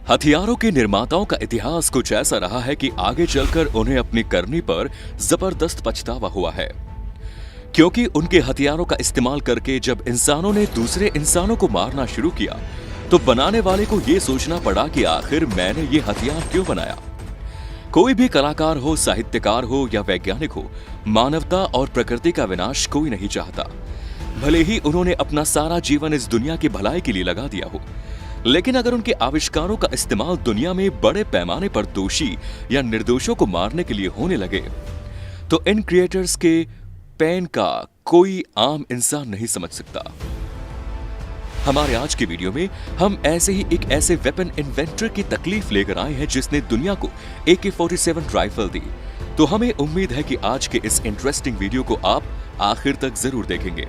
हथियारों के निर्माताओं का इतिहास कुछ ऐसा रहा है कि आगे चलकर उन्हें अपनी करनी पर जबरदस्त पछतावा हुआ है, क्योंकि उनके हथियारों का इस्तेमाल करके जब इंसानों ने दूसरे इंसानों को मारना शुरू किया तो बनाने वाले को यह सोचना पड़ा कि आखिर मैंने ये हथियार क्यों बनाया। कोई भी कलाकार हो, साहित्यकार हो या वैज्ञानिक हो, मानवता और प्रकृति का विनाश कोई नहीं चाहता। भले ही उन्होंने अपना सारा जीवन इस दुनिया की भलाई के लिए लगा दिया हो, लेकिन अगर उनके आविष्कारों का इस्तेमाल दुनिया में बड़े पैमाने पर दोषी या निर्दोषों को मारने के लिए होने लगे तो इन क्रिएटर्स के पेन का कोई आम इंसान नहीं समझ सकता। हमारे आज के वीडियो में हम ऐसे ही एक ऐसे वेपन इन्वेंटर की तकलीफ लेकर आए हैं जिसने दुनिया को AK-47 राइफल दी। तो हमें उम्मीद है कि आज के इस इंटरेस्टिंग वीडियो को आप आखिर तक जरूर देखेंगे।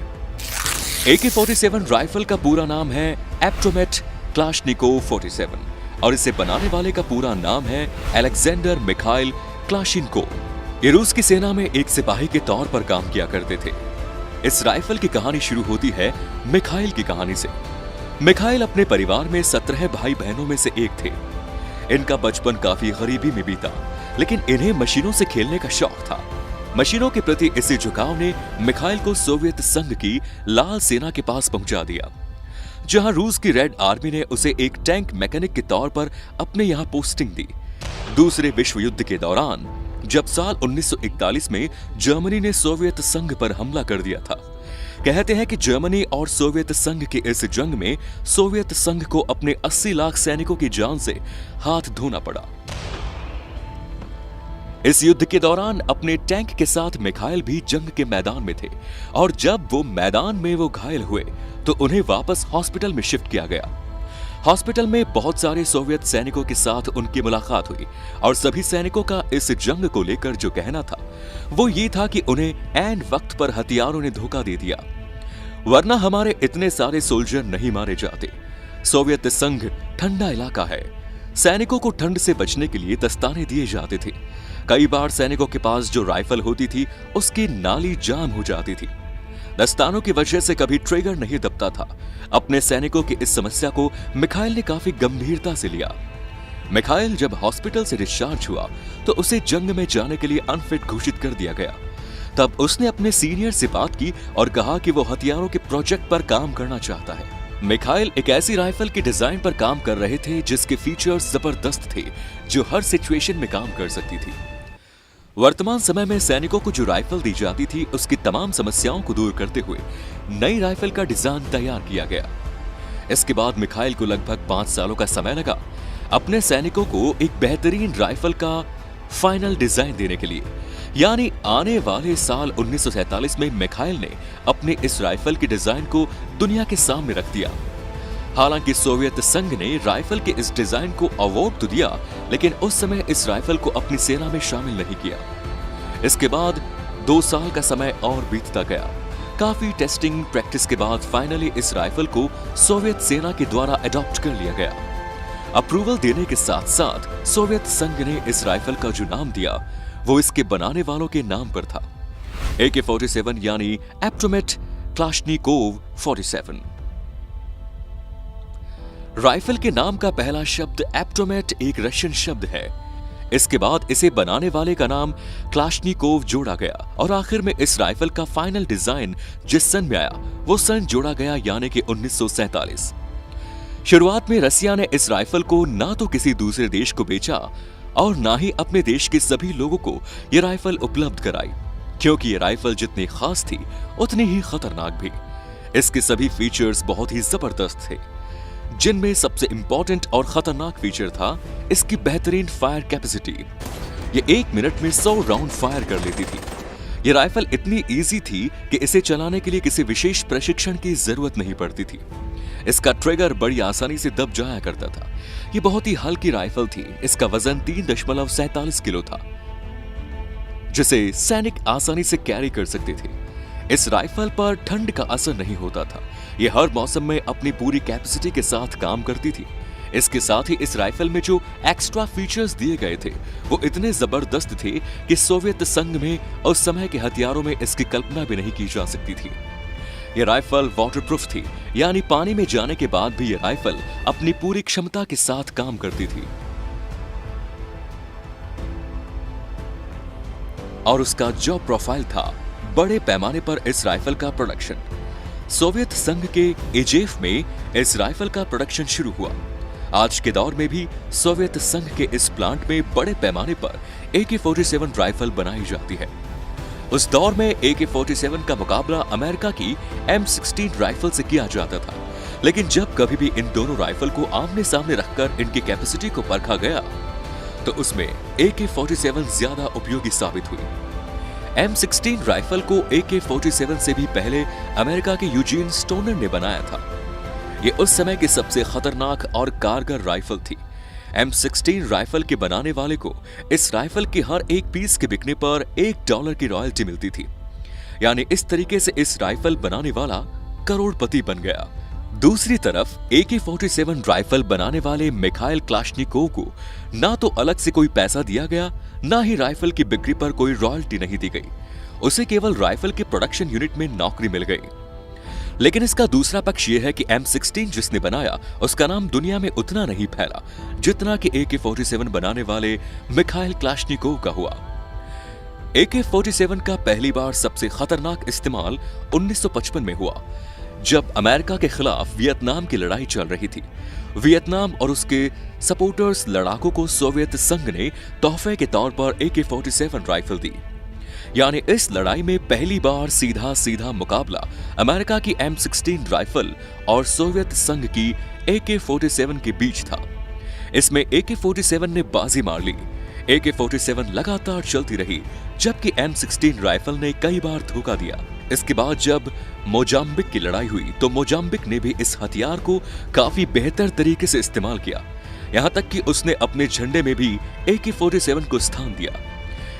AK-47 राइफल का पूरा नाम है एप्टोमेट क्लाशनिकोव 47 और इसे बनाने वाले का पूरा नाम है अलेक्जेंडर मिखाइल क्लाशिनकोव। ये रूस की सेना में एक सिपाही के तौर पर काम किया करते थे। इस राइफल की कहानी शुरू होती है मिखाइल की कहानी से। मिखाइल अपने परिवार में 17 भाई बहनों में से एक थे। इनका बचपन काफी गरीबी में बीता, लेकिन इन्हें मशीनों से खेलने का शौक था। मशीनों के प्रति इस झुकाव ने मिखाइल को सोवियत संघ की लाल सेना के पास पहुंचा दिया, जहां रूस की रेड आर्मी ने उसे एक टैंक मैकेनिक के तौर पर अपने यहां पोस्टिंग दी। दूसरे विश्व युद्ध के दौरान जब साल 1941 में जर्मनी ने सोवियत संघ पर हमला कर दिया था, कहते हैं कि जर्मनी और सोवियत संघ के इस जंग में सोवियत संघ को अपने 80 लाख सैनिकों की जान से हाथ धोना पड़ा। इस युद्ध के दौरान अपने टैंक के साथ मिखाइल भी जंग के मैदान में थे और जब वो मैदान में घायल हुए तो उन्हें वापस हॉस्पिटल में शिफ्ट किया गया। हॉस्पिटल में बहुत सारे सोवियत सैनिकों के साथ उनकी मुलाकात हुई और सभी सैनिकों का इस जंग को लेकर जो कहना था वो ये था कि उन्हें ऐन वक्त पर हथियारों ने धोखा दे दिया, वरना हमारे इतने सारे सोल्जर नहीं मारे जाते। सोवियत संघ ठंडा इलाका है, सैनिकों को ठंड से बचने के लिए दस्ताने दिए जाते थे। कई बार सैनिकों के पास जो राइफल होती थी उसकी नाली जाम हो जाती थी। दस्तानों की वजह से कभी ट्रिगर नहीं दबता था। अपने सैनिकों की इस समस्या को मिखाइल ने काफी गंभीरता से लिया। मिखाइल जब हॉस्पिटल से डिस्चार्ज हुआ तो उसे जंग में जाने के लिए अनफिट घोषित कर दिया गया। तब उसने अपने सीनियर से बात की और कहा कि वो हथियारों के प्रोजेक्ट पर काम करना चाहता है। मिखाइल एक ऐसी राइफल के डिजाइन पर काम कर रहे थे जिसके फीचर्स जबरदस्त थे, जो हर सिचुएशन में काम कर सकती थी। वर्तमान समय में सैनिकों को जो राइफल दी जाती थी उसकी तमाम समस्याओं को दूर करते हुए नई राइफल का डिजाइन तैयार किया गया। इसके बाद मिखाइल को लगभग 5 सालों का समय लगा अपने सैनिकों को एक बेहतरीन राइफल का फाइनल डिजाइन देने के लिए। यानी आने वाले साल 1947 में मिखाइल ने अपने इस राइफल के डिजाइन को दुनिया के सामने रख दिया। हालांकि सोवियत संघ ने राइफल के इस डिजाइन को अवार्ड तो दिया, लेकिन उस समय इस राइफल को अपनी सेना में शामिल नहीं किया। इसके बाद 2 साल का समय और बीतता गया। काफी टेस्टिंग प्रैक्टिस के बाद फाइनली इस राइफल को सोवियत सेना के द्वारा अडॉप्ट कर लिया गया। अप्रूवल देने के साथ साथ सोवियत संघ ने इस राइफल का जो नाम दिया वो इसके बनाने वालों के नाम पर था, AK-47 यानी एप्टोमेट क्लाशनिकोव 47। राइफल के नाम का पहला शब्द एप्टोमेट एक रशियन शब्द है। इसके बाद इसे बनाने वाले का नाम क्लाशनिकोव जोड़ा गया और आखिर में इस राइफल का फाइनल डिजाइन जिस सन में आया वो सन जोड़ा गया, यानी कि 1947। शुरुआत में रसिया ने इस राइफल को ना तो किसी दूसरे देश को बेचा और ना ही अपने देश के सभी लोगों को यह राइफल उपलब्ध कराई, क्योंकि ये राइफल जितनी खास थी उतनी ही खतरनाक भी। इसके सभी फीचर्स बहुत ही जबरदस्त थे, जिनमें सबसे इंपॉर्टेंट और खतरनाक फीचर था इसकी बेहतरीन फायर कैपेसिटी। ये 1 मिनट में 100 राउंड फायर कर लेती थी। ये राइफल इतनी इजी थी कि इसे चलाने के लिए किसी विशेष प्रशिक्षण की जरूरत नहीं पड़ती थी। इसका ट्रिगर बड़ी आसानी से दब जाया करता था। ये बहुत ही हल्की राइफल थी। इसका वजन 3.47 किलो था, जिसे सैनिक आसानी से कैरी कर सकते थे। इस राइफल पर ठंड का असर नहीं होता था। यह हर मौसम में अपनी पूरी कैपेसिटी के साथ काम करती थी। इसके साथ ही इस राइफल में जो एक्स्ट्रा फीचर्स दिए गए थे वो इतने जबरदस्त थे कि सोवियत संघ में उस समय के हथियारों में इसकी कल्पना भी नहीं की जा सकती थी। ये राइफल वाटरप्रूफ थी, यानी पानी में जाने के बाद भी ये राइफल अपनी पूरी क्षमता के साथ काम करती थी। और उसका जो प्रोफाइल था, बड़े पैमाने पर इस राइफल का प्रोडक्शन। सोवियत संघ के एजेफ में इस राइफल का प्रोडक्शन शुरू हुआ। आज के दौर में भी सोवियत संघ के इस प्लांट में बड़े पैमाने पर AK-47 राइफल बनाई जाती है। उस दौर में AK-47 का मुकाबला अमेरिका की M16 राइफल से किया जाता था, लेकिन जब कभी भी इन दोनों राइफल को आमने सामने रखकर इनकी कैपेसिटी को परखा गया तो उसमें AK-47 ज्यादा उपयोगी साबित हुई। M16 राइफल को AK-47 से भी पहले अमेरिका के यूजीन स्टोनर ने बनाया था। ये उस समय की सबसे खतरनाक और कारगर राइफल थी। M16 राइफल के बनाने वाले को इस राइफल के हर एक पीस के बिकने पर $1 की रॉयल्टी मिलती थी, यानी इस तरीके से इस राइफल बनाने वाला करोड़पति बन गया। दूसरी तरफ AK-47 राइफल बनाने वाले मिखाइल क्लाशनिकोव को ना तो अलग से कोई पैसा दिया गया, ना ही राइफल की बिक्री पर कोई रॉयल्टी नहीं दी गई। उसे केवल राइफल के प्रोडक्शन यूनिट में नौकरी मिल गई। लेकिन इसका दूसरा पक्ष यह है कि M16 जिसने बनाया उसका नाम दुनिया में उतना नहीं फैला जितना कि AK-47 बनाने वाले मिखाइल क्लाशनिकोव का हुआ। AK-47 का पहली बार सबसे खतरनाक इस्तेमाल 1955 में हुआ, जब अमेरिका के खिलाफ वियतनाम की लड़ाई चल रही थी। वियतनाम और उसके सपोर्टर्स लड़ाकों को सोवियत संघ ने तोहफे के तौर पर AK-47 राइफल दी। यानी इस लड़ाई में पहली बार सीधा मुकाबला अमेरिका की M16 राइफल और सोवियत संघ की AK-47 के बीच था। इसमें AK-47 ने बाजी मार ली। AK-47 लगातार चलती रही, जबकि M16 राइफल ने कई बार धोखा दिया। इसके बाद जब मोजाम्बिक की लड़ाई हुई तो मोजाम्बिक ने भी इस हथियार को काफी बेहतर तरीके से इस्तेमाल किया, यहां तक कि उसने अपने झंडे में भी AK-47 को स्थान दिया।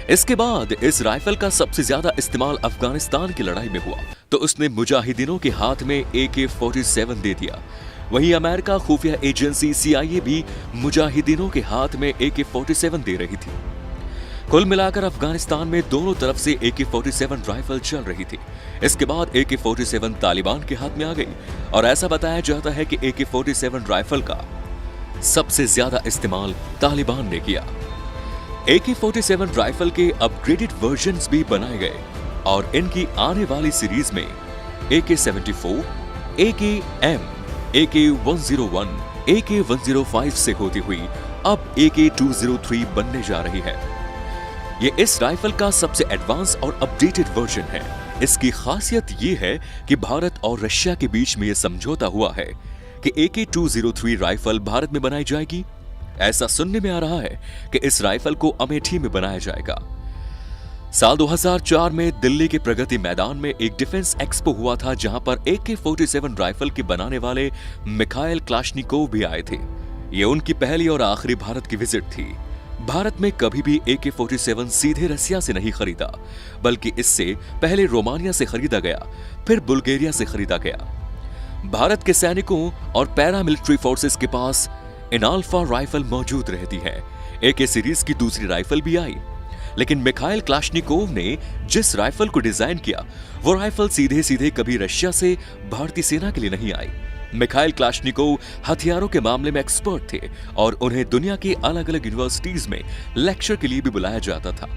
इसके बाद इस राइफल का सबसे ज्यादा इस्तेमाल अफगानिस्तान की लड़ाई में हुआ तो उसने मुजाहिदीनों के हाथ में AK-47 दे दिया। वहीं अमेरिका खुफिया एजेंसी CIA भी मुजाहिदीनों के हाथ में AK-47 दे रही थी। कुल मिलाकर अफगानिस्तान में दोनों तरफ से AK-47 राइफल चल रही थी। इसके बाद AK-47 तालिबान के हाथ में आ गई और ऐसा बताया जाता है कि AK-47 राइफल का सबसे ज्यादा इस्तेमाल तालिबान ने किया। AK-47 राइफल के अपग्रेडेड वर्जन्स भी बनाए गए और इनकी आने वाली सीरीज में AK-74, AK-M, AK-101, AK-105 से होती हुई अब AK-203 बनने जा रही है। ये इस राइफल का सबसे एडवांस और अपडेटेड वर्जन है। इसकी खासियत ये है कि भारत और रशिया के बीच में यह समझौता हुआ है कि AK-203 राइफल भारत में बनाई जाएगी। ऐसा सुनने में आ रहा है कि इस राइफल को अमेठी में बनाया जाएगा। साल 2004 में दिल्ली के प्रगति मैदान में एक डिफेंस एक्सपो हुआ था, जहां पर AK-47 राइफल के बनाने वाले मिखाइल क्लाशनिकोव भी आए थे। ये उनकी पहली और आखिरी भारत की विजिट थी। भारत में कभी भी AK-47 सीधे रसिया से नहीं खरीदा, बल्कि इससे पहले रोमानिया से खरीदा गया, फिर बुल्गारिया से खरीदा गया। भारत के सैनिकों और पैरामिलिट्री फोर्सेस के पास इनाल्फा राइफल मौजूद रहती है। AK सीरीज की दूसरी राइफल भी आई, लेकिन मिखाइल क्लाशनिकोव ने जिस राइफल को डिजाइन किया वो राइफल सीधे कभी रशिया से भारतीय सेना के लिए नहीं आई। मिखाइल क्लाशनिकोव हथियारों के मामले में एक्सपर्ट थे और उन्हें दुनिया की अलग अलग यूनिवर्सिटीज में लेक्चर के लिए भी बुलाया जाता था।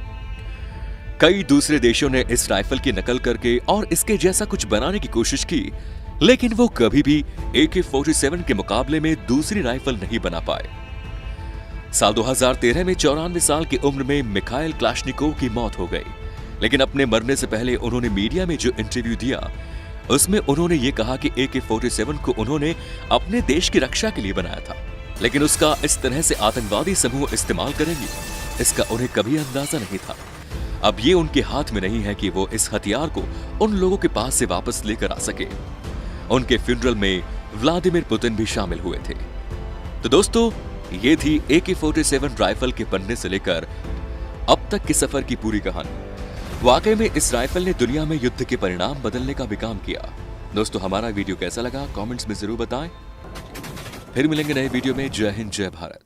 कई दूसरे देशों ने इस राइफल की नकल करके और इसके जैसा कुछ बनाने की कोशिश की, लेकिन वो कभी भी AK-47 के मुकाबले में दूसरी राइफल नहीं बना पाए। साल 2013 में 94 साल की उम्र में मिखाइल क्लाशनिकोव की मौत हो गई, लेकिन अपने मरने से पहले उन्होंने मीडिया में जो इंटरव्यू दिया उसमें उन्होंने ये कहा कि AK-47 को उन्होंने अपने देश की रक्षा के लिए बनाया था, लेकिन उसका इस तरह से आतंकवादी समूह इस्तेमाल करेंगे इसका उन्हें कभी अंदाजा नहीं था। अब ये उनके हाथ में नहीं है कि वो इस हथियार को उन लोगों के पास से वापस लेकर आ सके। उनके फ्यूनरल में व्लादिमीर पुतिन भी शामिल हुए थे। तो दोस्तों, ये थी AK-47 राइफल के बनने से लेकर अब तक के सफर की पूरी कहानी। वाकई में इस राइफल ने दुनिया में युद्ध के परिणाम बदलने का भी काम किया। दोस्तों, हमारा वीडियो कैसा लगा कमेंट्स में जरूर बताएं। फिर मिलेंगे नए वीडियो में। जय हिंद, जय भारत।